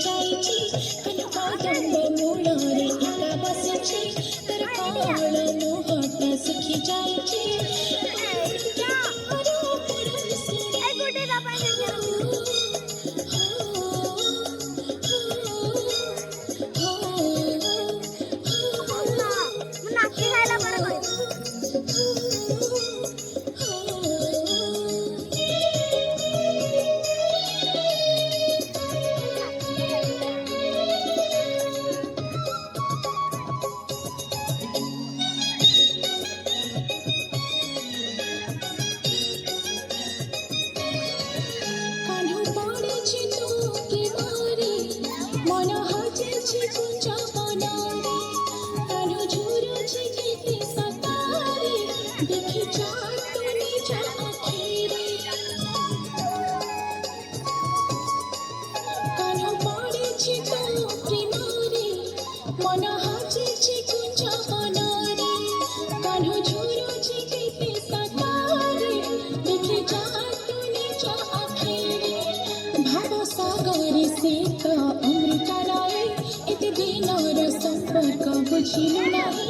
जाइछि कन कदम मूलरे एका बसिछि तर काल मोहटा सुखी जाइछि कान्हु पड़िछि तो के मारे मन हजेछि कुंज बनारे कान्हु झुरुछि केते सतारे देखि जा तू निज आखिरे कान्हु पड़िछि तो के मारे मन हजेछि कुंज बनारे कान्हु झुरुछि केते सतारे देखि जा तू निज आखिरे भाव सागर से अमृत नाय एते दिनर संपर्क बुझिलु नाही